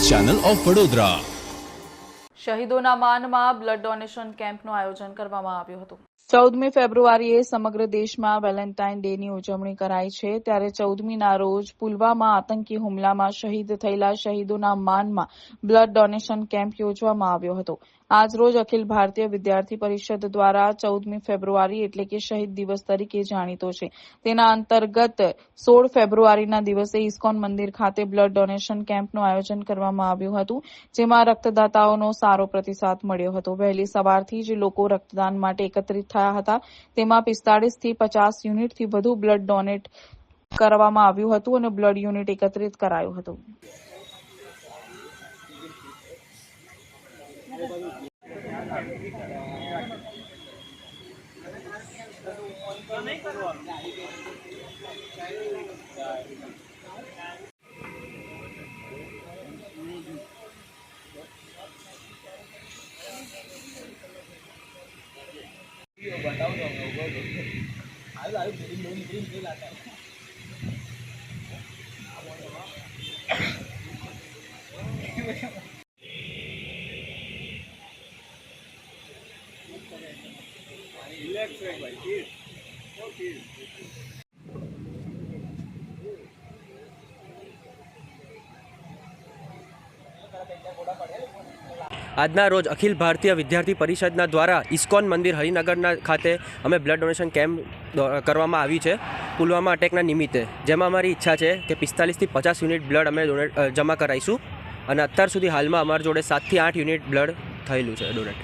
Channel of Vadodara. શહીદોના માનમાં blood donation કેમ્પનું આયોજન કરવામાં આવ્યું હતું। 14મી ફેબ્રુઆરીએ સમગ્ર દેશમાં વેલેન્ટાઇન ડેની ઉજવણી કરાઈ છે, ત્યારે 14મીના રોજ પુલવામા આતંકી હુમલામાં શહીદ થયેલા શહીદોના માનમાં બ્લડ ડોનેશન કેમ્પ યોજવામાં આવ્યો હતો। આજ રોજ અખિલ ભારતીય વિદ્યાર્થી પરિષદ દ્વારા 14મી ફેબ્રુઆરી એટલે કે શહીદ દિવસ તરીકે જાણીતો છે, તેના અંતર્ગત 16 ફેબ્રુઆરીના દિવસે ઇસ્કોન મંદિર ખાતે બ્લડ ડોનેશન કેમ્પનું આયોજન કરવામાં આવ્યું હતું, જેમાં રક્તદાતાઓનો સારો પ્રતિસાદ મળ્યો હતો। વહેલી સવારથી જ લોકો રક્તદાન માટે એકત્રિત થયા હતા, તેમાં 45 થી 50 યુનિટથી વધુ બ્લડ ડોનેટ કરવામાં આવ્યું હતું અને બ્લડ યુનિટ એકત્રિત કરાયું હતું। આજના રોજ અખિલ ભારતીય વિદ્યાર્થી પરિષદના દ્વારા ઇસ્કોન મંદિર હરિનગરના ખાતે અમે બ્લડ ડોનેશન કેમ્પ કરવામાં આવી છે પુલવામા અટેકના નિમિત્તે, જેમાં અમારી ઈચ્છા છે કે 45 થી 50 યુનિટ બ્લડ અમે જમા કરાવીશું અને અત્યાર સુધી હાલમાં અમારી જોડે 7 થી 8 યુનિટ બ્લડ થયેલું છે ડોનેટ।